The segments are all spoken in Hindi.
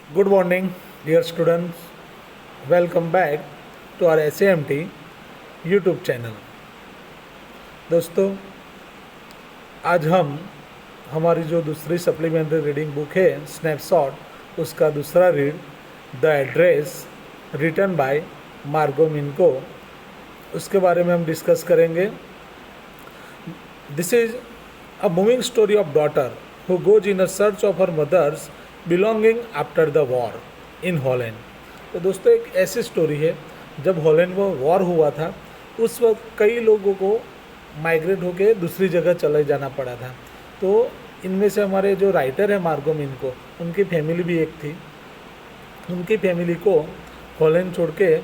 Good morning, dear students. Welcome back to our SAMT YouTube channel. दोस्तों, आज हम हमारी जो दूसरी सप्लीमेंट्री रीडिंग बुक है स्नैपशॉट, उसका दूसरा read the address written by Margot Minco, उसके बारे में हम डिस्कस करेंगे। This is a moving story of daughter who goes in a search of her mother's belonging after the war in Holland। तो दोस्तों, एक ऐसी स्टोरी है जब हॉलैंड में वॉर हुआ था, उस वक्त कई लोगों को माइग्रेट होकर दूसरी जगह चले जाना पड़ा था। तो इनमें से हमारे जो राइटर है मार्गो मिनको, उनकी फैमिली भी एक थी। उनकी फैमिली को हॉलैंड छोड़ के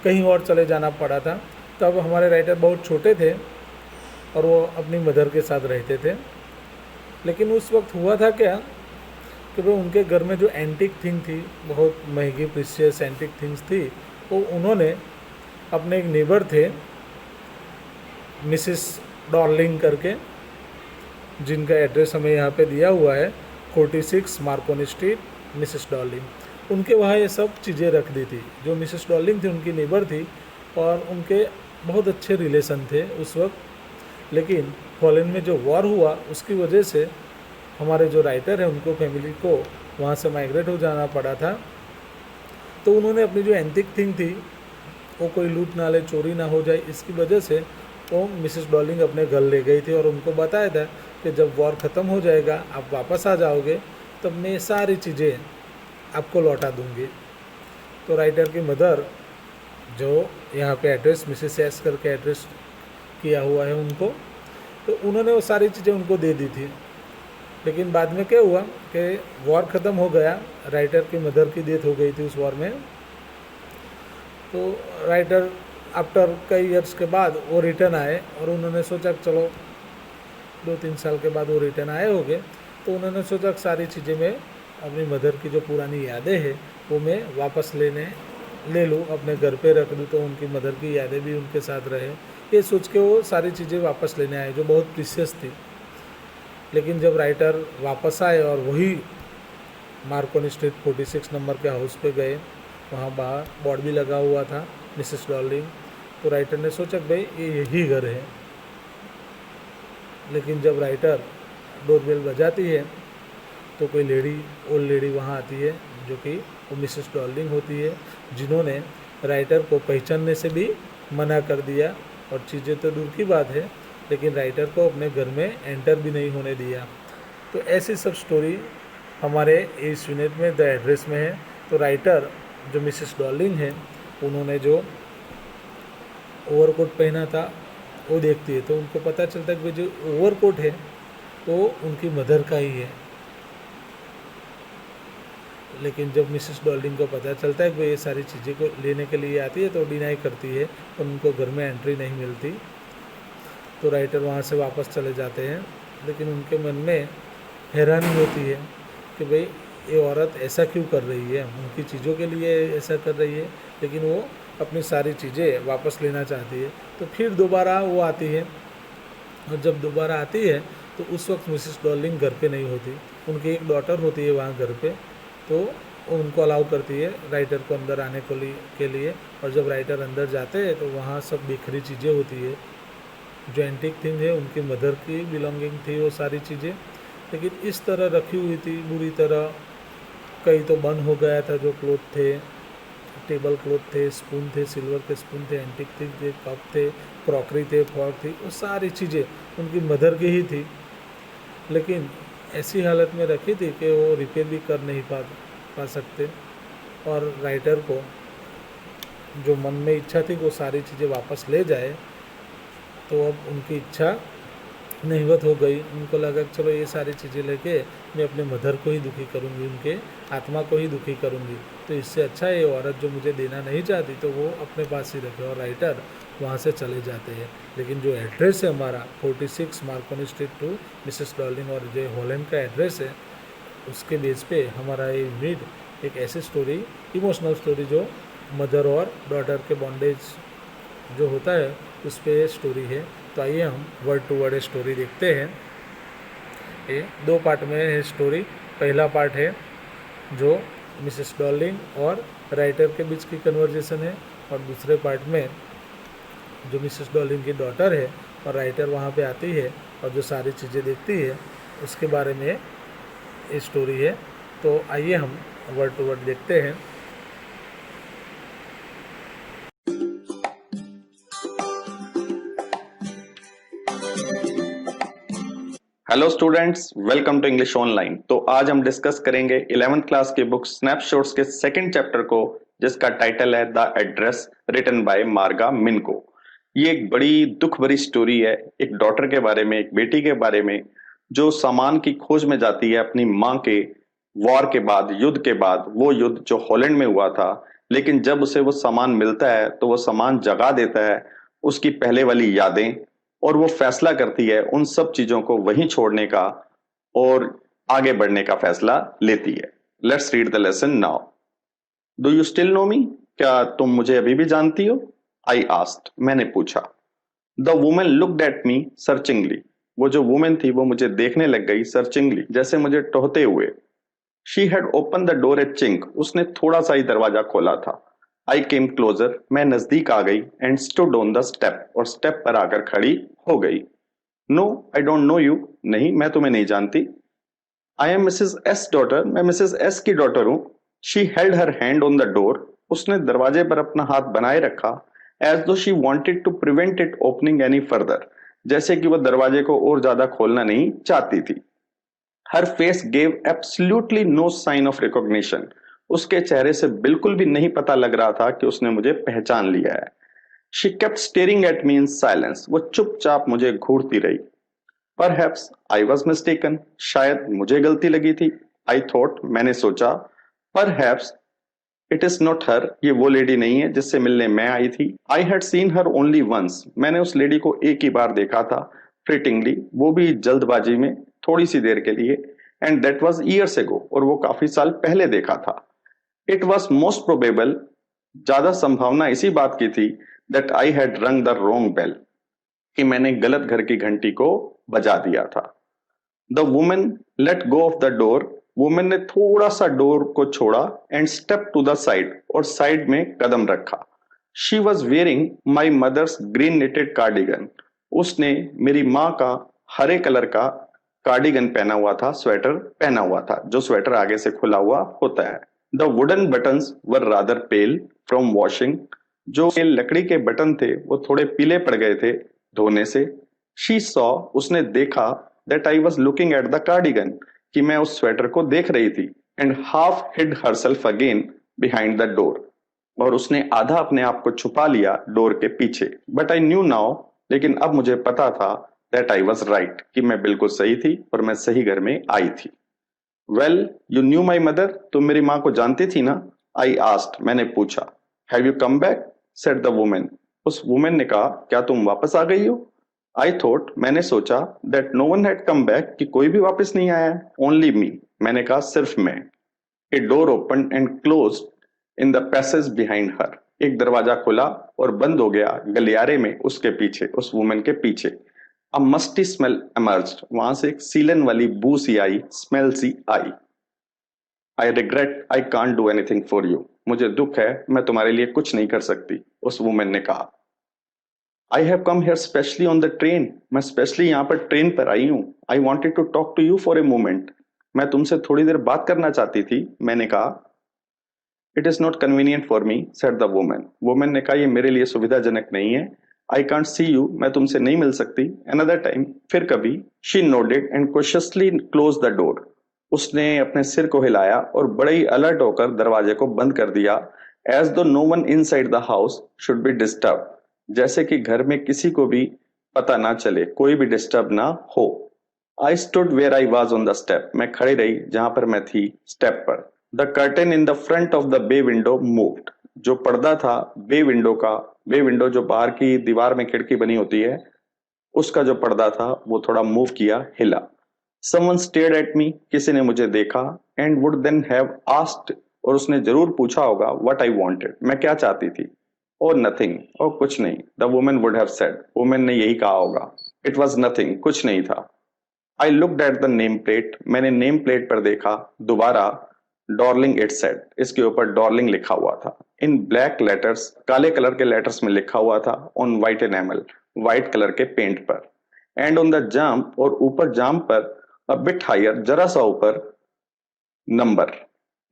कहीं और चले जाना पड़ा था। तब हमारे राइटर बहुत छोटे थे और वो अपनी मदर के साथ रहते थे। लेकिन उस वक्त हुआ था क्या कि वो उनके घर में जो एंटिक थिंग थी, बहुत महंगी प्रीशियस एंटिक थिंग्स थी, वो उन्होंने अपने एक नेबर थे मिसिस डॉर्लिंग करके, जिनका एड्रेस हमें यहाँ पे दिया हुआ है 46 मार्कोनी स्ट्रीट, मिसिस डॉर्लिंग। उनके वहाँ ये सब चीज़ें रख दी थी। जो मिसिस डॉर्लिंग थी उनकी नेबर थी और उनके बहुत अच्छे रिलेशन थे उस वक्त। लेकिन हॉलैंड में जो वॉर हुआ उसकी वजह से हमारे जो राइटर है उनको फैमिली को वहाँ से माइग्रेट हो जाना पड़ा था। तो उन्होंने अपनी जो एंटिक थिंग थी वो कोई लूट ना ले, चोरी ना हो जाए, इसकी वजह से वो मिसेस डॉर्लिंग अपने घर ले गई थी और उनको बताया था कि जब वॉर ख़त्म हो जाएगा, आप वापस आ जाओगे, तब मैं सारी चीज़ें आपको लौटा दूँगी। तो राइटर की मदर, जो यहाँ पे एड्रेस मिसेस एस करके एड्रेस किया हुआ है उनको, तो उन्होंने वो सारी चीज़ें उनको दे दी थी। लेकिन बाद में क्या हुआ कि वॉर ख़त्म हो गया, राइटर की मदर की डेथ हो गई थी उस वॉर में। तो राइटर आफ्टर कई ईयर्स के बाद वो रिटर्न आए और उन्होंने सोचा चलो 2-3 साल के बाद वो रिटर्न आए होंगे, तो उन्होंने सोचा सारी चीज़ें मैं अपनी मदर की जो पुरानी यादें हैं वो मैं वापस ले लूँ, अपने घर पे रख दूँ, तो उनकी मदर की यादें भी उनके साथ रहे। ये सोच के वो सारी चीज़ें वापस लेने आए जो बहुत प्रीशियस थी। लेकिन जब राइटर वापस आए और वही मार्कोनी स्ट्रीट 46 नंबर के हाउस पे गए, वहाँ बाहर बोर्ड भी लगा हुआ था मिसेस डॉर्लिंग। तो राइटर ने सोचा भाई ये यही घर है। लेकिन जब राइटर डोरबेल बजाती है तो कोई लेडी, ओल्ड लेडी वहाँ आती है, जो कि वो मिसेस डॉर्लिंग होती है, जिन्होंने राइटर को पहचानने से भी मना कर दिया। और चीज़ें तो दूर की बात है, लेकिन राइटर को अपने घर में एंटर भी नहीं होने दिया। तो ऐसी सब स्टोरी हमारे इस यूनिट में द एड्रेस में है। तो राइटर जो मिसेस डॉर्लिंग है, उन्होंने जो ओवरकोट पहना था वो देखती है, तो उनको पता चलता है कि जो ओवरकोट है वो उनकी मदर का ही है। लेकिन जब मिसेस डॉर्लिंग को पता चलता है कि ये सारी चीज़ें को लेने के लिए आती है, तो डिनाई करती है और उनको घर में एंट्री नहीं मिलती। तो राइटर वहाँ से वापस चले जाते हैं। लेकिन उनके मन में हैरानी होती है कि भाई ये औरत ऐसा क्यों कर रही है, उनकी चीज़ों के लिए ऐसा कर रही है, लेकिन वो अपनी सारी चीज़ें वापस लेना चाहती है। तो फिर दोबारा वो आती है, और जब दोबारा आती है तो उस वक्त मिसेस डॉर्लिंग घर पे नहीं होती। उनकी एक डॉटर होती है वहाँ घर पे, तो वो उनको अलाउ करती है राइटर को अंदर आने के लिए। और जब राइटर अंदर जाते हैं तो वहाँ सब बिखरी चीज़ें होती है, जो एंटिक थिंग है उनकी मदर की बिलोंगिंग थी वो सारी चीज़ें, लेकिन इस तरह रखी हुई थी बुरी तरह। कई तो बंद हो गया था, जो क्लोथ थे, टेबल क्लोथ थे, स्पून थे, सिल्वर के स्पून थे, एंटिक थिंग थे, कप थे, क्रॉकरी थे, फॉर्क थी, वो सारी चीज़ें उनकी मदर की ही थी। लेकिन ऐसी हालत में रखी थी कि वो रिपेयर भी कर नहीं पा सकते। और राइटर को जो मन में इच्छा थी वो सारी चीज़ें वापस ले जाए, तो अब उनकी इच्छा नहीवत हो गई। उनको लगा कि चलो ये सारी चीज़ें लेके मैं अपने मदर को ही दुखी करूँगी, उनके आत्मा को ही दुखी करूँगी, तो इससे अच्छा है ये औरत जो मुझे देना नहीं चाहती तो वो अपने पास ही रखे। और राइटर वहाँ से चले जाते हैं। लेकिन जो एड्रेस है हमारा 46 Marconi street to Mrs Dorling, और जो हॉलैंड का एड्रेस है, उसके बेस पे हमारा ये यूनिट एक ऐसी स्टोरी, इमोशनल स्टोरी, जो मदर और डॉटर के बॉन्डेज जो होता है उस पर स्टोरी है। तो आइए हम वर्ड टू वर्ड स्टोरी देखते हैं। ये 2 पार्ट में है स्टोरी। पहला पार्ट है जो मिसेस डॉर्लिंग और राइटर के बीच की कन्वर्जेशन है, और दूसरे पार्ट में जो मिसेस डॉर्लिंग की डॉटर है और राइटर वहाँ पे आती है और जो सारी चीज़ें देखती है उसके बारे में ये स्टोरी है। तो आइए हम वर्ड टू वर्ड देखते हैं। Hello students, welcome to English online. तो आज हम डिस्कस करेंगे 11th क्लास की बुक स्नैपशॉट्स के सेकंड चैप्टर को, जिसका टाइटल है द एड्रेस, रिटन बाय मार्गा मिनको। ये एक बड़ी दुख भरी स्टोरी है, एक डॉटर के बारे में, एक बेटी के बारे में, जो सामान की खोज में जाती है अपनी माँ के वॉर के बाद, युद्ध के बाद। वो युद्ध जो हॉलैंड में हुआ था, लेकिन जब उसे वो सामान मिलता है तो वो सामान जगा देता है उसकी पहले वाली यादें, और वो फैसला करती है उन सब चीजों को वहीं छोड़ने का और आगे बढ़ने का फैसला लेती है। Let's read the lesson now. Do you still know me? क्या तुम मुझे अभी भी जानती हो? आई आस्क्ड, मैंने पूछा। The woman looked at me searchingly. वो जो वुमेन थी वो मुझे देखने लग गई सर्चिंगली, जैसे मुझे टोहते हुए। She had open the door a chink. उसने थोड़ा सा ही दरवाजा खोला था। I came closer. मैं नजदीक आ गई and stood on the step. और स्टेप पर आकर खड़ी हो गई। No, I don't know you. नहीं, मैं तुम्हें नहीं जानती। I am Mrs S daughter. मैं मिसेस एस की डॉटर हूँ। She held her hand on the door. उसने दरवाजे पर अपना हाथ बनाए रखा, as though she wanted to prevent it opening any further, जैसे कि वह दरवाजे को और ज्यादा खोलना नहीं चाहती थी। Her face gave absolutely no sign of recognition. उसके चेहरे से बिल्कुल भी नहीं पता लग रहा था कि उसने मुझे पहचान लिया है। She kept staring at me in silence. वो चुपचाप मुझे घूरती रही। Perhaps I was mistaken. शायद मुझे गलती लगी थी। आई थॉट, मैंने सोचा। Perhaps it is not her. ये वो लेडी नहीं है जिससे मिलने मैं आई थी। I had seen her only once. मैंने उस लेडी को एक ही बार देखा था, फ्रिटिंगली, वो भी जल्दबाजी में, थोड़ी सी देर के लिए। And that was years ago. और वो काफी साल पहले देखा था। इट वॉज मोस्ट प्रोबेबल, ज्यादा संभावना इसी बात की थी, दैट आई हैड रंग द रोंग बेल, कि मैंने गलत घर की घंटी को बजा दिया था। The woman let go of the door. Woman ने थोड़ा सा डोर को छोड़ा and step to the side, और साइड में कदम रखा। She was wearing my mother's green knitted cardigan. उसने मेरी माँ का हरे कलर का कार्डिगन पहना हुआ था, स्वेटर पहना हुआ था, जो स्वेटर आगे से खुला हुआ होता है। The wooden buttons were rather pale from washing. जो लकड़ी के बटन थे वो थोड़े पीले पड़ गए थे धोने से। शी सॉ, उसने देखा, that I was looking at the cardigan, कि मैं उस स्वेटर को देख रही थी। And half hid herself again behind the door. और उसने आधा अपने आप को छुपा लिया डोर के पीछे। बट आई न्यू नाउ, लेकिन अब मुझे पता था, दैट आई वॉज राइट, कि मैं बिल्कुल सही थी और मैं सही घर में आई थी। Well, you knew my mother. तुम मेरी माँ को जानती थी ना? आई आस्क्ड, मैंने पूछा। Have you come back? Said the women. उस वुमेन ने कहा, क्या तुम वापस आ गई हो? आई थॉट, मैंने सोचा, that no one had come back, कि कोई भी वापस नहीं आया है। ओनली मी, मैंने कहा, सिर्फ मैं। A door open and close in the passage behind her. एक दरवाजा खुला और बंद हो गया गलियारे में उसके पीछे, उस वुमेन के पीछे। A musty smell emerged। वहां से एक सीलन वाली बू सी आई, स्मेल सी आई। I regret I can't do anything for you. मुझे दुख है, मैं तुम्हारे लिए कुछ नहीं कर सकती, उस वुमेन ने कहा। I have come here specially on the train. मैं स्पेशली यहाँ पर ट्रेन पर आई हूँ। I wanted to talk to you for a moment. मैं तुमसे थोड़ी देर बात करना चाहती थी, मैंने कहा। It is not convenient for me, said the women. Women ने कहा, ये मेरे लिए सुविधाजनक नहीं है। आई कांट सी यू, मैं तुमसे नहीं मिल सकती। अनदर टाइम, फिर कभी। She nodded and cautiously close the door. उसने अपने सिर को हिलाया और बड़े ही अलर्ट होकर दरवाजे को बंद कर दिया, as though no one inside the house should be disturb, जैसे कि घर में किसी को भी पता ना चले, कोई भी डिस्टर्ब ना हो। I stood where I was on the step. मैं खड़ी रही जहां पर मैं थी, स्टेप पर। The curtain in the front of the bay window moved. जो पर्दा था बे विंडो का, बे विंडो जो बाहर की दीवार में खिड़की बनी होती है, उसका जो पर्दा था वो थोड़ा मूव किया, हिला। Someone stared at me. किसी ने मुझे देखा। And would then have asked, और उसने जरूर पूछा होगा, व्हाट आई वांटेड, मैं क्या चाहती थी। और नथिंग, और कुछ नहीं। The women would have said. Women ने यही कहा होगा। इट वाज नथिंग, कुछ नहीं था। I looked at the name plate. मैंने नेम प्लेट पर देखा दोबारा। डॉर्लिंग इट सेड, इसके ऊपर डॉर्लिंग लिखा हुआ था। इन ब्लैक लेटर्स, काले कलर के लेटर्स में लिखा हुआ था। On white enamel, white colour के पेंट पर। एंड ऑन द जाम, और ऊपर जाम पर, अ बिट हायर, जरा सा ऊपर, नंबर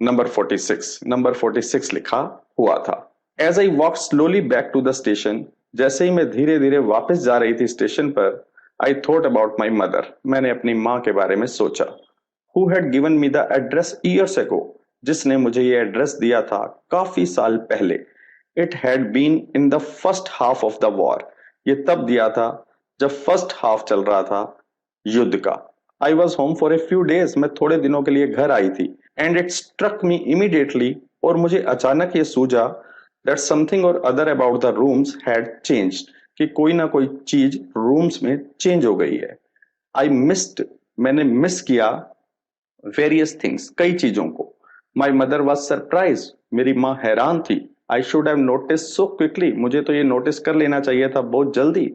नंबर 46, नंबर 46 लिखा हुआ था। As I walk slowly back to the station, जैसे ही मैं धीरे धीरे वापस जा रही थी स्टेशन पर, I thought about my mother, मैंने अपनी माँ के बारे में सोचा। Who had given me the address years ago, जिसने मुझे ये एड्रेस दिया था काफी साल पहले। It had been in the first half of the war, ये तब दिया था जब फर्स्ट हाफ चल रहा था युद्ध का। I was home for a few days, मैं थोड़े दिनों के लिए घर आई थी। And it struck me immediately, और मुझे अचानक ये सूझा that something or other about the rooms had changed, कि कोई ना कोई चीज रूम्स में चेंज हो गई है। आई मिस्ड, मैंने मिस किया वेरियस थिंग्स, कई चीजों को। माई मदर वॉज सरप्राइज, मेरी माँ हैरान थी। I should have notice so quickly, मुझे तो ये नोटिस कर लेना चाहिए था बहुत जल्दी।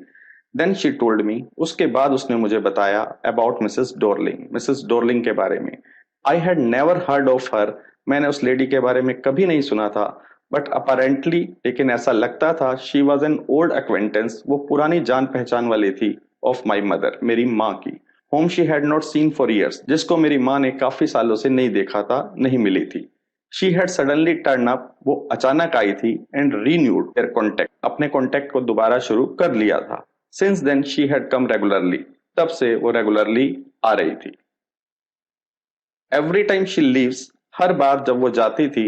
देन शी टोल्ड मी, उसके बाद उसने मुझे बताया about Mrs Darling, Mrs Darling के बारे में। I had never heard of her, मैंने उस लेडी के बारे में कभी नहीं सुना था। बट अपेरेंटली, लेकिन ऐसा लगता था, she was an old acquaintance, वो पुरानी जान पहचान वाली थी, ऑफ माई मदर, मेरी माँ की। Home she had not seen for years, जिसको मेरी माँ ने काफी सालों से नहीं देखा था, नहीं मिली थी। She had suddenly turn up, वो अचानक आई थी। एंड रीन्यूड देयर कॉन्टेक्ट, अपने कॉन्टेक्ट को दोबारा शुरू कर लिया था। Since then she had come regularly, तब से वो रेगुलरली आ रही थी। एवरी टाइम शी लीव्स, हर बार जब वो जाती थी,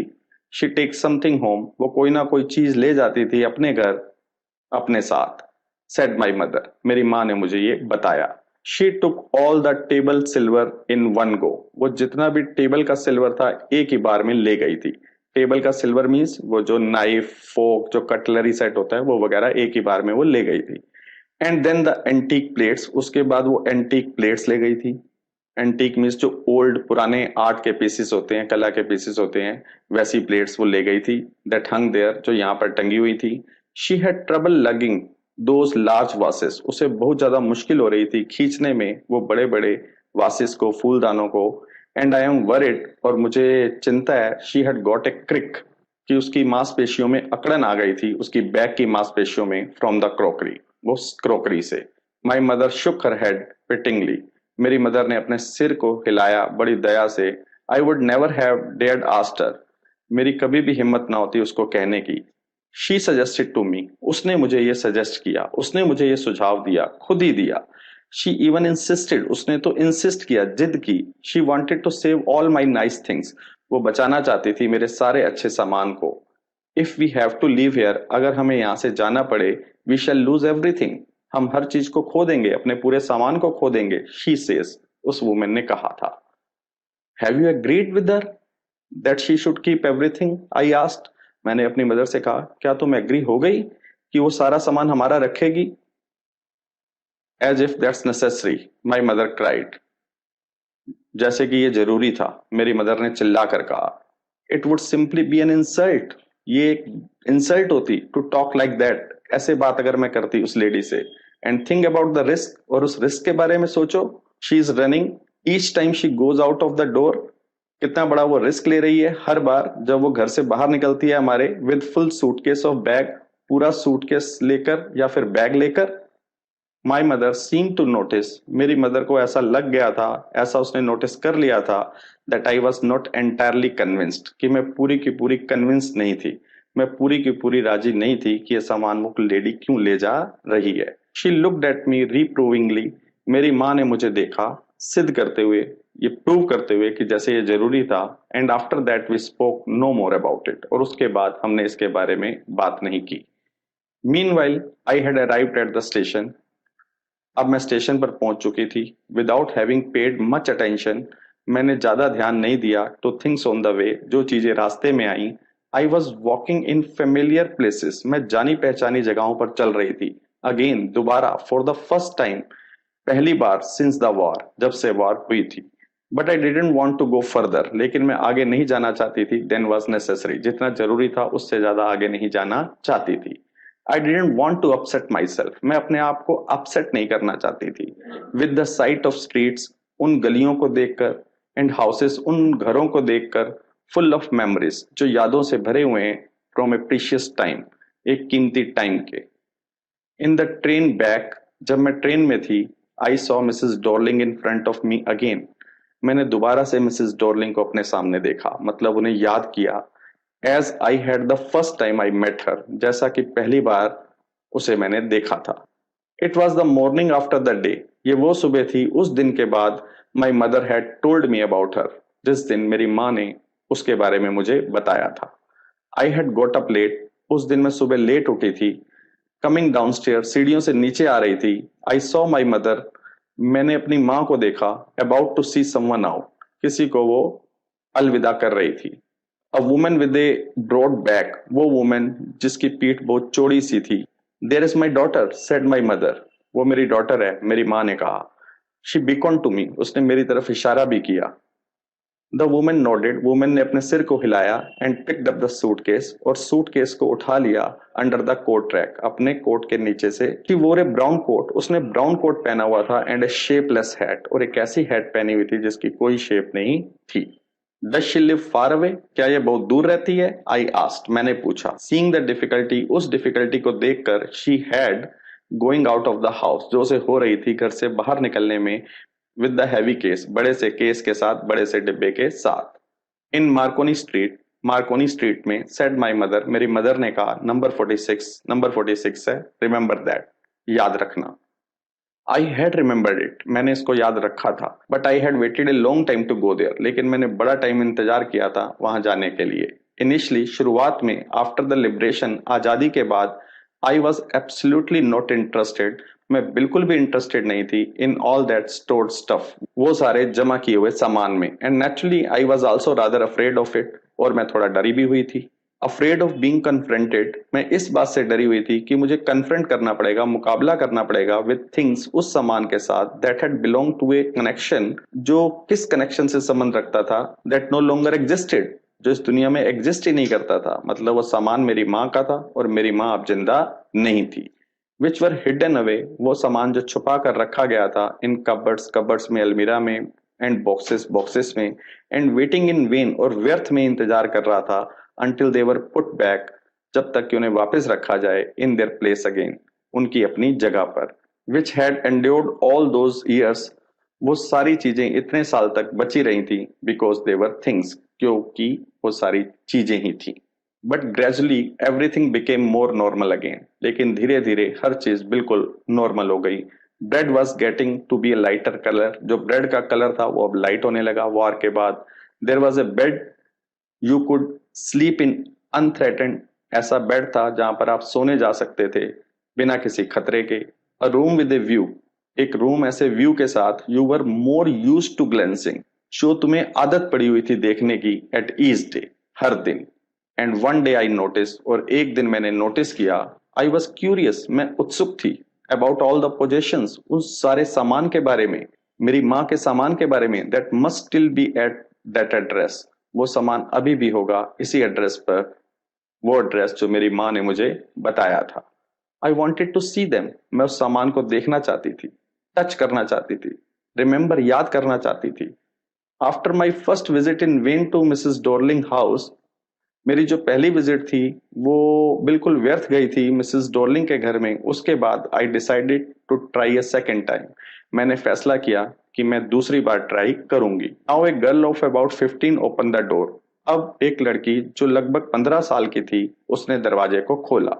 शी टेक समथिंग होम, वो कोई ना कोई चीज ले जाती थी अपने घर, अपने साथ। सेड माई मदर, मेरी माँ ने मुझे ये बताया। She took all the table silver in one go, वो जितना भी टेबल का सिल्वर था एक ही बार में ले गई थी। टेबल का सिल्वर मीन्स वो जो नाइफ, फोक, जो कटलरी सेट होता है वो वगैरह एक ही बार में वो ले गई थी। And then the antique plates, उसके बाद वो एंटीक प्लेट्स ले गई थी। एंटीक मीन्स जो ओल्ड पुराने आर्ट के पीसेस होते हैं, कला के पीसेस होते हैं, वैसी प्लेट्स वो ले गई थी। दैट हंग देयर, जो यहाँ पर टंगी हुई थी। She had trouble logging those large vases, उसे बहुत ज्यादा मुश्किल हो रही थी खींचने में वो बड़े बड़े वासेस को, फूलदानों को। एंड आई एम वरिड, और मुझे चिंता है, शी हैड गॉट ए क्रिक, कि उसकी मांसपेशियों में अकड़न आ गई थी, उसकी बैक की मांसपेशियों में, फ्रॉम द क्रोकरी, वो क्रोकरी से। My mother Shuk her head पिटिंगली, मेरी मदर ने अपने सिर को हिलाया बड़ी दया से। I would never have dared asked her, मेरी कभी भी हिम्मत ना होती उसको कहने की। शी सजेस्टेड टू मी, उसने मुझे ये सजेस्ट किया, उसने मुझे ये सुझाव दिया, खुद ही दिया। शी इवन इंसिस्टेड, उसने तो इंसिस्ट किया, जिद की। She wanted to save all my nice things, वो बचाना चाहती थी मेरे सारे अच्छे सामान को। If we have to leave here, अगर हमें यहाँ से जाना पड़े, वी शैल लूज एवरीथिंग, हम हर चीज को खो देंगे, अपने पूरे सामान को खो देंगे। शी सेज, उस वुमेन ने कहा था। Have you agreed with her that she should keep everything, I asked, मैंने अपनी मदर से कहा, क्या तुम एग्री हो गई कि वो सारा सामान हमारा रखेगी? As if that's necessary, my mother cried, जैसे कि ये जरूरी था, मेरी मदर ने चिल्लाकर कहा। It would simply be an insult, ये एक इंसल्ट होती, टू टॉक लाइक दैट, ऐसे बात अगर मैं करती उस लेडी से। And think about the risk, और उस रिस्क के बारे में सोचो। She is running each time she goes out of the door, कितना बड़ा वो रिस्क ले रही है हर बार जब वो घर से बाहर निकलती है हमारे, with full suitcase of bag, पूरा सूटकेस लेकर या फिर बैग लेकर। My mother seem to notice, मेरी मदर को ऐसा लग गया था, ऐसा उसने नोटिस कर लिया था, that I was not entirely convinced, कि मैं पूरी की पूरी कन्विंस नहीं थी, मैं पूरी की पूरी राजी नहीं थी कि ये सामान वो लेडी क्यों ले जा रही है। शी लुक्ड एट मी रिप्रूविंगली, मेरी माँ ने मुझे देखा, सिद्ध करते हुए, ये प्रूव करते हुए कि जैसे ये जरूरी था। And after that we spoke no more about it, और उसके बाद हमने इसके बारे में बात नहीं की। Meanwhile I had arrived at the station, अब मैं स्टेशन पर पहुंच चुकी थी। Without having paid much attention, मैंने ज्यादा ध्यान नहीं दिया, to things on the way, जो चीजें रास्ते में आई। I was walking in familiar places, मैं जानी पहचानी जगहों पर चल रही थी। अगेन, दोबारा, फॉर द फर्स्ट टाइम, पहली बार, सिंस द वॉर, जब से वॉर हुई थी। But I didn't want to go further, लेकिन मैं आगे नहीं जाना चाहती थी। देन वॉज नेसेसरी, जितना जरूरी था उससे ज्यादा आगे नहीं जाना चाहती थी। I didn't want to upset myself, मैं अपने आप को अपसेट नहीं करना चाहती थी। With the sight of streets, उन गलियों को देखकर, एंड हाउसेस, उन घरों को देखकर, फुल ऑफ मेमोरीज, जो यादों से भरे हुए हैं, फ्रॉम ए प्रीशियस टाइम, एक कीमती टाइम के। इन द ट्रेन बैक, जब मैं ट्रेन में थी, I saw Mrs Darling in front of me again. मैंने दोबारा से मिसेस डॉर्लिंग को अपने सामने देखा, मतलब उन्हें याद किया। As I had the first time I met her, जैसा कि पहली बार उसे मैंने देखा था। It was the morning after the day, ये वो सुबह थी उस दिन के बाद my mother had told me about her, जिस दिन मेरी माँ ने उसके बारे में मुझे बताया था। I had got up late, उस दिन मैं सुबह लेट उठी थी। कमिंग डाउनस्टेयर, सीढ़ियों से नीचे आ रही थी। आई सॉ माई मदर, मैंने अपनी माँ को देखा। About to see someone out, किसी को वो अलविदा कर रही थी। A woman with a broad back, वो वुमन जिसकी पीठ बहुत चौड़ी सी थी। There is my daughter, said my mother, वो मेरी डॉटर है, मेरी माँ ने कहा। शी बिकॉन टू मी, उसने मेरी तरफ इशारा भी किया। द वुमन नोडेड, वुमन ने अपने सिर को हिलाया। And picked up the suitcase, और सूटकेस को उठा लिया। अंडर द कोट रैक, अपने कोट के नीचे से। She wore a brown coat, उसने ब्राउन कोट पहना हुआ था। एंड ए शेपलेस हैट, और एक ऐसी हैट पहनी हुई थी जिसकी कोई शेप नहीं थी। Does she live far away, क्या ये बहुत दूर रहती है? आई आस्क्ड, मैंने पूछा। सीइंग द डिफिकल्टी, उस डिफिकल्टी को देखकर, she had going out of the house, जो उसे हो रही थी घर से बाहर निकलने में, विद द हैवी केस, बड़े से केस के साथ, बड़े से डिब्बे के साथ। इन मार्कोनी स्ट्रीट, मार्कोनी स्ट्रीट में, सेड माई मदर, मेरी मदर ने कहा। नंबर 46, नंबर 46 है, रिमेंबर दैट, याद रखना। आई हैड रिमेंबर्ड इट, मैंने इसको याद रखा था। But I had waited a long time to go there, लेकिन मैंने बड़ा टाइम इंतजार किया था वहां जाने के लिए। इनिशियली, शुरुआत में, आफ्टर द लिबरेशन, आजादी के बाद, I was absolutely not interested, मैं बिल्कुल भी इंटरेस्टेड नहीं थी, in all that stored stuff, वो सारे जमा किए हुए सामान में। And naturally I was also rather afraid of it, और मैं थोड़ा डरी भी हुई थी। अफ्रेड ऑफ बीइंग कन्फ्रंटेड, मैं इस बात से डरी हुई थी कि मुझे कन्फ्रंट करना पड़ेगा, मुकाबला करना पड़ेगा, विद थिंग्स, उस सामान के साथ, that had belong to a connection, जो किस कनेक्शन से संबंध रखता था, दैट नो लॉन्गर एग्जिस्टेड, जो इस दुनिया में एग्जिस्ट ही नहीं करता था। मतलब वो सामान मेरी माँ का था, और मेरी माँ अब जिंदा नहीं थी। विच वर हिडन अवे, वो सामान जो छुपा कर रखा गया था, इन कबर्ड्स, कबर्ड्स में, अलमीरा में, एंड बॉक्सेस, बॉक्सेस में, एंड वेटिंग इन वेन, और व्यर्थ में इंतजार कर रहा था, until they were put back, जब तक कि उन्हें वापस रखा जाए, in their place again, उनकी अपनी जगह पर। which had endured all those years, वो सारी चीजें इतने साल तक बची रही थी, because they were things, क्योंकि वो सारी चीजें ही थी। But gradually everything became more normal again, लेकिन धीरे धीरे हर चीज बिल्कुल नॉर्मल हो गई। Bread was getting to be a lighter colour, जो ब्रेड का कलर था वो अब लाइट होने लगा वॉर के बाद। There was a bed you could sleep in unthreatened, ऐसा बेड था जहां पर आप सोने जा सकते थे बिना किसी खतरे के। A room with a view, एक रूम ऐसे व्यू के साथ। You were more used to glancing, जो तुम्हें आदत पड़ी हुई थी देखने की, एट ईच डे, हर दिन। And one day I notice, और एक दिन मैंने नोटिस किया। आई वॉज क्यूरियस, मैं उत्सुक थी। अबाउट ऑल द पोजेशंस, उस सारे सामान के बारे में, मेरी माँ के सामान के बारे में। That must still be at that address, वो सामान अभी भी होगा इसी एड्रेस पर, वो एड्रेस जो मेरी माँ ने मुझे बताया था। I wanted to see them, मैं उस सामान को देखना चाहती थी, टच करना चाहती थी, रिमेंबर, याद करना चाहती थी। After my first visit in vain to Mrs Darling house, मेरी जो पहली विजिट थी वो बिल्कुल व्यर्थ गई थी मिसेस डॉर्लिंग के घर में। उसके बाद I decided to try a second time, मैंने फैसला किया कि मैं दूसरी बार ट्राई करूंगी। Now a girl of about 15 open the door, अब एक लड़की जो लगभग 15 साल की थी उसने दरवाजे को खोला।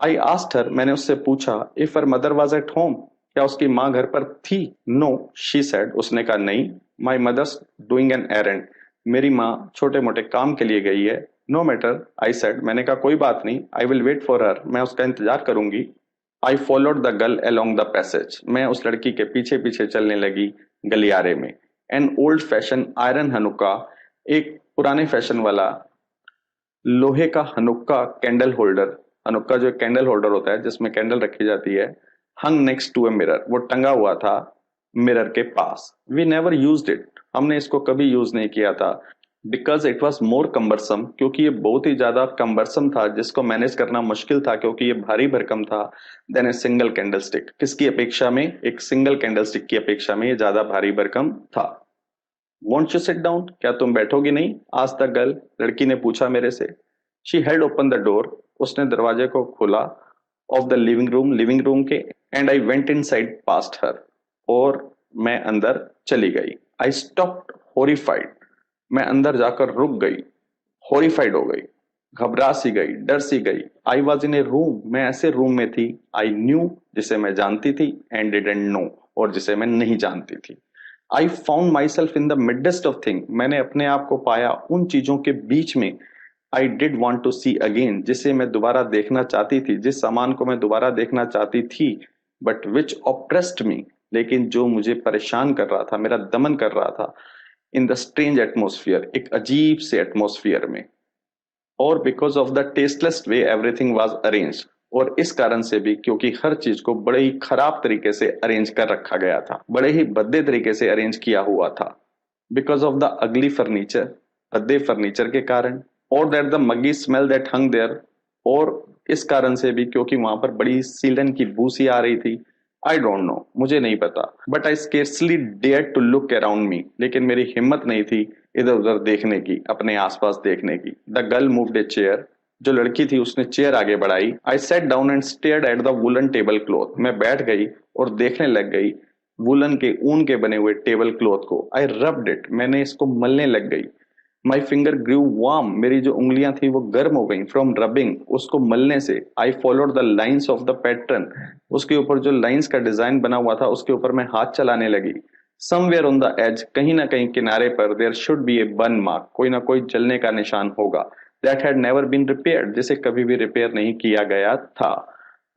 आई आस्क्ड हर, मैंने उससे पूछा, if her mother was at home, क्या उसकी माँ घर पर थी? नो, शी सेड, उसने कहा नहीं। My mother's doing an errand, मेरी माँ छोटे मोटे काम के लिए गई है। नो मैटर, आई सेड, मैंने कहा कोई बात नहीं। I will wait for her, मैं उसका इंतजार करूंगी। I followed the girl along the passage, मैं उस लड़की के पीछे पीछे चलने लगी गलियारे में। An old fashion iron Hanukkah, एक पुराने फैशन वाला लोहे का हनुक्का कैंडल होल्डर, हनुक्का जो कैंडल होल्डर होता है जिसमें कैंडल रखी जाती है, हंग नेक्स्ट टू ए मिरर, वो टंगा हुआ था मिरर के पास। वी नेवर यूज्ड इट, हमने इसको कभी यूज नहीं किया था। Because it was more cumbersome, क्योंकि ये बहुत ही ज्यादा कम्बरसम था, जिसको मैनेज करना मुश्किल था, क्योंकि ये भारी भरकम था। Then a single candlestick, किसकी अपेक्षा में? एक सिंगल कैंडल स्टिक की अपेक्षा में ये ज्यादा भारी भरकम था। वॉन्ट यू सिट डाउन, क्या तुम बैठोगी नहीं? आस्क्ड द गर्ल, लड़की ने पूछा मेरे से। She held open the door, उसने दरवाजे को खोला, ऑफ द लिविंग रूम के, and I went inside past her, और मैं अंदर चली गई। आई स्टॉप्ड हॉरिफाइड, मैं अंदर जाकर रुक गई, हॉरिफाइड हो गई, घबरा सी गई, डर सी गई। I was in A room, मैं ऐसे रूम में थी, आई न्यू, जिसे मैं जानती थी, एंड डिडंट नो, और जिसे मैं नहीं जानती थी। I found my self in the midst of thing, मैंने अपने आप को पाया उन चीजों के बीच में। I did want to see again, जिसे मैं दोबारा देखना चाहती थी, जिस सामान को मैं दोबारा देखना चाहती थी, बट विच ऑप्रेस्ड मी, लेकिन जो मुझे परेशान कर रहा था, मेरा दमन कर रहा था, इन द स्ट्रेंज एटमोस्फियर, एक अजीब से एटमोस्फियर में, और because of the tasteless way everything was arrange, और इस कारण से भी क्योंकि हर चीज को बड़े ही खराब तरीके से अरेंज कर रखा गया था, बड़े ही भद्दे तरीके से अरेंज किया हुआ था। Because of the ugly furniture, भद्दे फर्नीचर के कारण, और that the muggy smell that hung there, और इस कारण से भी क्योंकि वहां पर बड़ी सीलन की बू सी आ रही थी। आई डोंट नो, मुझे नहीं पता, but I scarcely dare to look around me, लेकिन मेरी हिम्मत नहीं थी इधर उधर देखने की, अपने आसपास देखने की। The girl moved a chair, जो लड़की थी उसने चेयर आगे बढ़ाई। I sat down and stared at the woollen tablecloth, मैं बैठ गई और देखने लग गई वुलन के, ऊन के बने हुए टेबल क्लॉथ को। आई रब्ड इट, मैंने इसको मलने लग गई। माई फिंगर ग्रू वार्म, मेरी जो उंगलियां थी वो गर्म हो गई, फ्रॉम रबिंग, उसको मलने से। आई followed the lines of the pattern, उसके ऊपर जो लाइन्स का डिजाइन बना हुआ था उसके ऊपर मैं हाथ चलाने लगी। समवेयर ऑन द एज, कहीं ना कहीं किनारे पर, there should be a burn mark, कोई ना कोई जलने का निशान होगा। That had never been repaired, जिसे कभी भी रिपेयर नहीं किया गया था।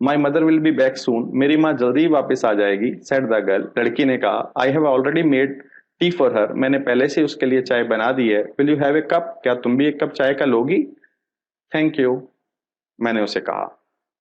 My mother will be back soon, मेरी माँ जल्दी ही वापस आ जाएगी, सेड द गर्ल, लड़की ने कहा। I have already made tea for her, मैंने पहले से उसके लिए चाय बना दी है। Will you have a cup, क्या तुम भी एक कप चाय का लोगी? थैंक यू, मैंने उसे कहा।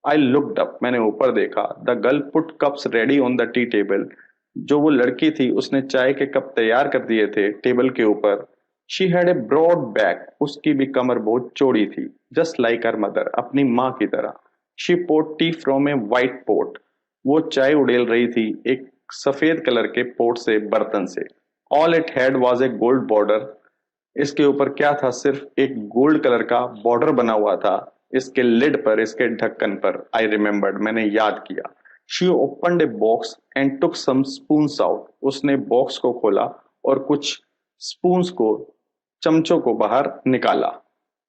आई लुक्ड अप, मैंने ऊपर देखा। The girl put cups ready on the tea table, जो वो लड़की थी उसने चाय के कप तैयार कर दिए थे टेबल के ऊपर। She had a broad back, उसकी भी कमर बहुत चौड़ी थी, जस्ट लाइक हर मदर, अपनी माँ की तरह। She port T from A white port, वो चाय उड़ेल रही थी एक सफेद कलर के पोर्ट से, बर्तन से। All it had was a gold border, इसके ऊपर क्या था, सिर्फ एक गोल्ड कलर का बॉर्डर बना हुआ था इसके लिड पर, इसके ढक्कन पर। आई रिमेम्बर्ड, मैंने याद किया। She opened a box and took some spoons out, उसने बॉक्स को खोला और कुछ स्पून्स को, चमचों को बाहर निकाला।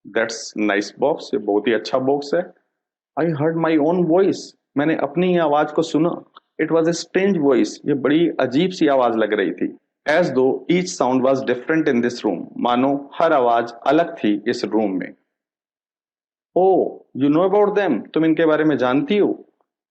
दैट्स नाइस बॉक्स, ये बहुत ही अच्छा बॉक्स है। I heard my own voice, मैंने अपनी ही आवाज को सुना। It was a strange voice, ये बड़ी अजीब सी आवाज लग रही थी। एज दो each sound was different in this room, मानो हर आवाज अलग थी इस रूम में। ओ यू नो अबाउट देम, तुम इनके बारे में जानती हो?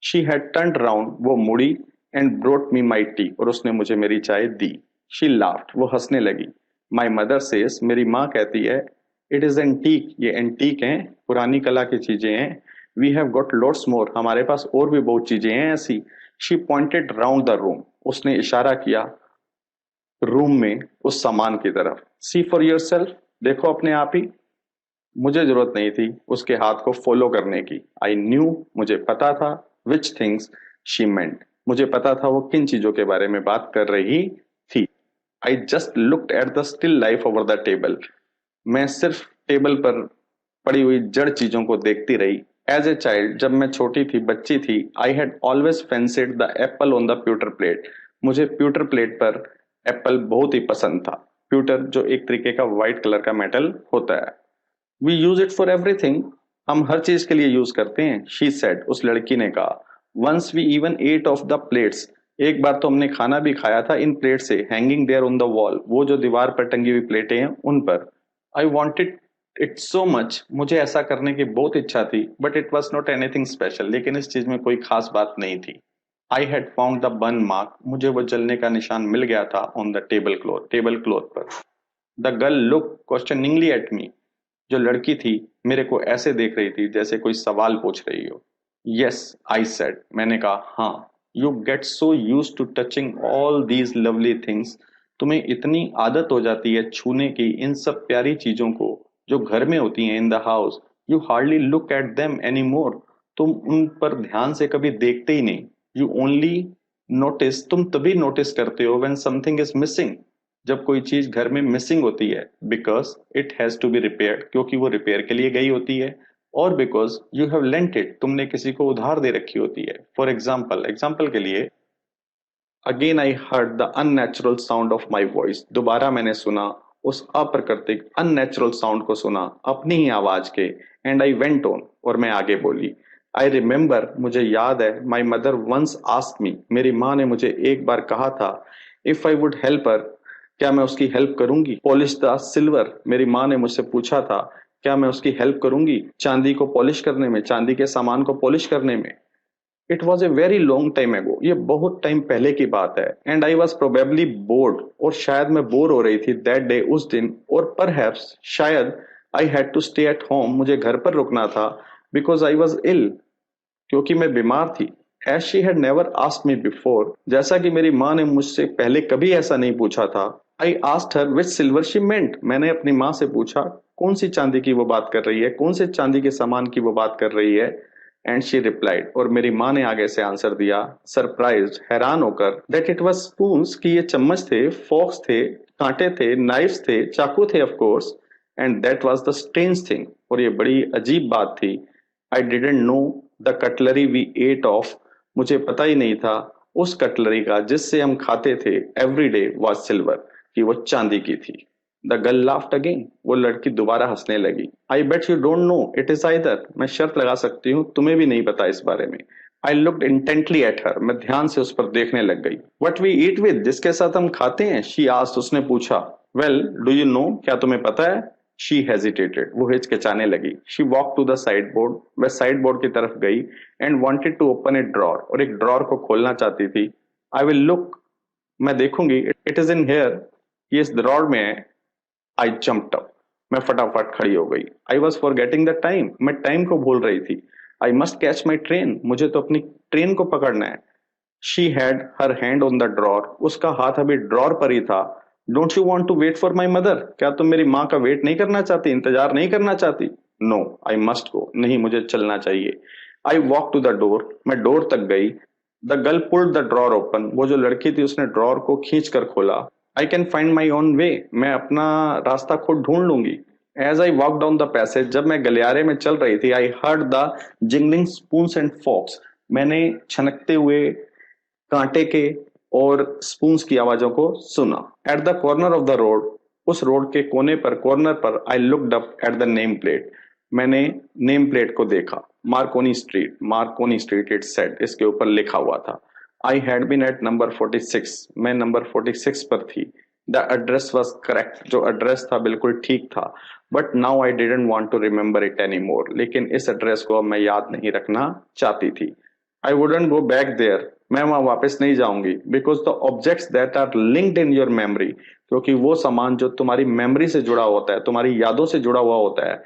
शी हैड टर्न्ड राउंड, वो मुड़ी, and brought me my T, और उसने मुझे मेरी चाय दी। शी लाफ्ड, वो हंसने लगी। माई मदर सेज, मेरी माँ कहती है, इट इज एंटीक, ये एंटीक हैं, पुरानी कला की चीजें हैं। We have got lots more, हमारे पास और भी बहुत चीजें हैं ऐसी। She pointed round the room, उसने इशारा किया रूम में उस सामान की तरफ। सी फॉर योर सेल्फ, देखो अपने आप ही। मुझे जरूरत नहीं थी उसके हाथ को फॉलो करने की। आई न्यू, मुझे पता था, विच थिंग्स शी मेंट, मुझे पता था वो किन चीजों के बारे में बात कर रही थी। I just looked at the still life over the table, मैं सिर्फ टेबल पर पड़ी हुई जड़ चीजों को देखती रही। एज ए चाइल्ड, जब मैं छोटी थी, बच्ची थी, I had always fancied the Apple on the pewter plate, मुझे प्यूटर प्लेट पर एप्पल बहुत ही पसंद था। प्यूटर जो एक तरीके का व्हाइट कलर का मेटल होता है। We use it for everything, हम हर चीज के लिए यूज करते हैं। शी सेड, उस लड़की ने कहा। Once we even ate off the plates, एक बार तो हमने खाना भी खाया था इन प्लेट से, hanging there on the wall, वो जो दीवार पर टंगी हुई प्लेटें हैं उन पर। I wanted it so much, मुझे ऐसा करने की बहुत इच्छा थी, but it was not anything special, लेकिन इस चीज में कोई खास बात नहीं थी। I had found the burn mark, मुझे वो जलने का निशान मिल गया था ऑन द टेबल क्लॉथ पर। The girl look questioningly at me, जो लड़की थी मेरे को ऐसे देख रही थी जैसे कोई सवाल पूछ रही हो। यस आई सेड, मैंने कहा हाँ। You get so used to touching all these lovely things, तुम्हें इतनी आदत हो जाती है छूने की इन सब प्यारी चीजों को जो घर में होती हैं in the house. You hardly look at them any more, तुम उन पर ध्यान से कभी देखते ही नहीं। यू ओनली नोटिस, तुम तभी नोटिस करते हो व्हेन समथिंग इज मिसिंग, जब कोई चीज घर में मिसिंग होती है, because it has to be repaired, क्योंकि वो रिपेयर के लिए गई होती है, और because you have lent it, तुमने किसी को उधार दे रखी होती है। फॉर एग्जाम्पल के लिए, again I heard the unnatural sound of my voice, दोबारा मैंने सुना उस अप्राकृतिक अननेचुरल साउंड को सुना अपनी ही आवाज के, एंड आई वेंट ऑन, और मैं आगे बोली। आई रिमेम्बर, मुझे याद है, my mother once asked me, मेरी माँ ने मुझे एक बार कहा था, if I would help her, क्या मैं उसकी हेल्प करूंगी, पॉलिश द सिल्वर, मेरी माँ ने मुझसे पूछा था क्या मैं उसकी हेल्प करूंगी चांदी को पॉलिश करने में, चांदी के सामान को पॉलिश करने में। It was a very long time एगो, ये बहुत टाइम पहले की बात है, and I was probably board, और शायद मैं बोर हो रही थी दैट डे, उस दिन, और परहैप्स शायद I had to stay at home, मुझे घर पर रुकना था, बिकॉज आई वॉज इल, क्योंकि मैं बीमार थी। As she had never asked me before, जैसा कि मेरी माँ ने मुझसे पहले कभी ऐसा नहीं पूछा था। I asked her which silver she meant, मैंने अपनी माँ से पूछा कौन सी चांदी की वो बात कर रही है, कौन से चांदी के सामान की वो बात कर रही है। एंड शी रिप्लाइड, और मेरी माँ ने आगे से आंसर दिया, सरप्राइज्ड, हैरान होकर, दैट इट वाज स्पून्स, कि ये चम्मच थे, फोक्स थे, कांटे थे, नाइफ्स थे, चाकू थे of course, and that was the strange thing, और ये बड़ी अजीब बात थी। I didn't know the cutlery we ate off, मुझे पता ही नहीं था उस कटलरी का जिससे हम खाते थे एवरी डे वाज सिल्वर, कि वो चांदी की थी। द गर्ल लाफ्ड अगेन, वो लड़की दोबारा हंसने लगी। I bet you don't know it is either, मैं शर्त लगा सकती हूँ तुम्हें भी नहीं पता इस बारे में। I looked intently at her, मैं ध्यान से उस पर देखने लग गई। वट वी ईट विद, जिसके साथ हम खाते हैं, शी आस्क्ड, उसने पूछा। वेल डू यू नो, क्या तुम्हें पता है। शी हेजिटेटेड, वो हिचकिचाने लगी। She walk to the sideboard, वह साइड बोर्ड की तरफ गई, and wanted to open a drawer, और एक ड्रॉर को खोलना चाहती थी। आई विल लुक, मैं देखूंगी, इट इज इन हेयर, ये इस ड्रॉर में है। आई जम्प्ड अप, मैं फटाफट खड़ी हो गई। I was forgetting the time, मैं टाइम को भूल रही थी। I must catch my train, मुझे तो अपनी ट्रेन को पकड़ना है। She had her hand on the drawer, उसका हाथ अभी ड्रॉर पर ही था। Don't you want to wait for my mother, क्या तुम मेरी माँ का वेट नहीं करना चाहती, इंतजार नहीं करना चाहती। नो आई मस्ट गो, नहीं मुझे चलना चाहिए। I walk to the door, मैं डोर तक गई। The girl pulled the drawer open, वो जो लड़की थी उसने ड्रॉर को खींच कर खोला। I can find my own way, मैं अपना रास्ता खुद ढूंढ लूंगी। As I walk down the passage, जब मैं गलियारे में चल रही थी, I heard the jingling spoons and forks, मैंने छनकते हुए कांटे के और स्पून्स की आवाजों को सुना। At the corner of the road, उस रोड के कोने पर, कॉर्नर पर, I looked up at the name plate, मैंने नेम प्लेट को देखा। मार्कोनी स्ट्रीट इट सेड, इसके ऊपर लिखा हुआ था। I had been at number 46, मैं नंबर 46 पर थी। द एड्रेस वॉज करेक्ट, जो एड्रेस था बिल्कुल ठीक था। But now I didn't want to remember it any more, लेकिन इस एड्रेस को अब मैं याद नहीं रखना चाहती थी। I wouldn't go back there, मैं वहां वापस नहीं जाऊंगी। Because the objects that are linked in your memory, क्योंकि वो सामान जो तुम्हारी मेमोरी से जुड़ा होता है, तुम्हारी यादों से जुड़ा हुआ होता है,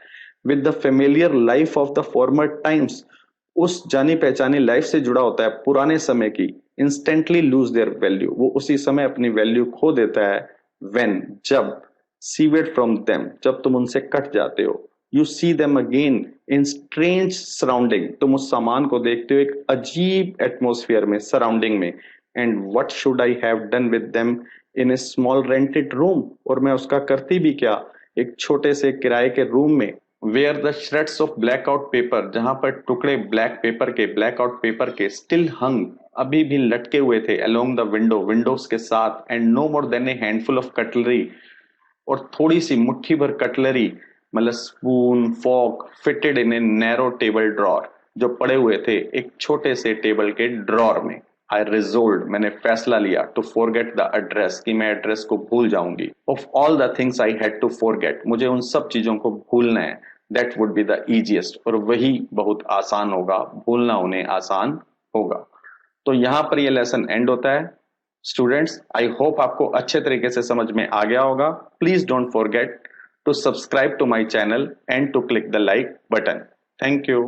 with the familiar life of the former times, उस जानी पहचानी लाइफ से जुड़ा होता है पुराने समय की, इंस्टेंटली लूज देयर वैल्यू, वो उसी समय अपनी वैल्यू खो देता है। व्हेन, जब, सीवेड फ्रॉम देम, जब तुम उनसे कट जाते हो। You see them again in strange surrounding, तुम उस सामान को देखते हो एक अजीब एटमोसफियर में, सराउंडिंग में। And what should I have done with them in A small rented room, और मैं उसका करती भी क्या एक छोटे से किराए के रूम में। Where the shreds of blackout paper, जहां पर टुकड़े ब्लैकआउट पेपर के स्टिल हंग, अभी भी लटके हुए थे, अलोंग द विंडोज के साथ। And no more than a handful of cutlery, और थोड़ी सी मुट्ठी भर कटलरी, मतलब spoon, fork, fitted in a narrow table drawer, जो पड़े हुए थे एक छोटे से टेबल के ड्रॉर में। आई रिजोल्व, मैंने फैसला लिया, टू फॉरगेट द एड्रेस, कि मैं एड्रेस को भूल जाऊंगी। Of all the things I had to forget, मुझे उन सब चीजों को भूलना है। That would be the easiest, और वही बहुत आसान होगा, भूलना उन्हें आसान होगा। तो यहां पर ये लेसन एंड होता है। स्टूडेंट्स, आई होप आपको अच्छे तरीके से समझ में आ गया होगा। Please don't forget to subscribe to my channel and to click the like button. Thank you.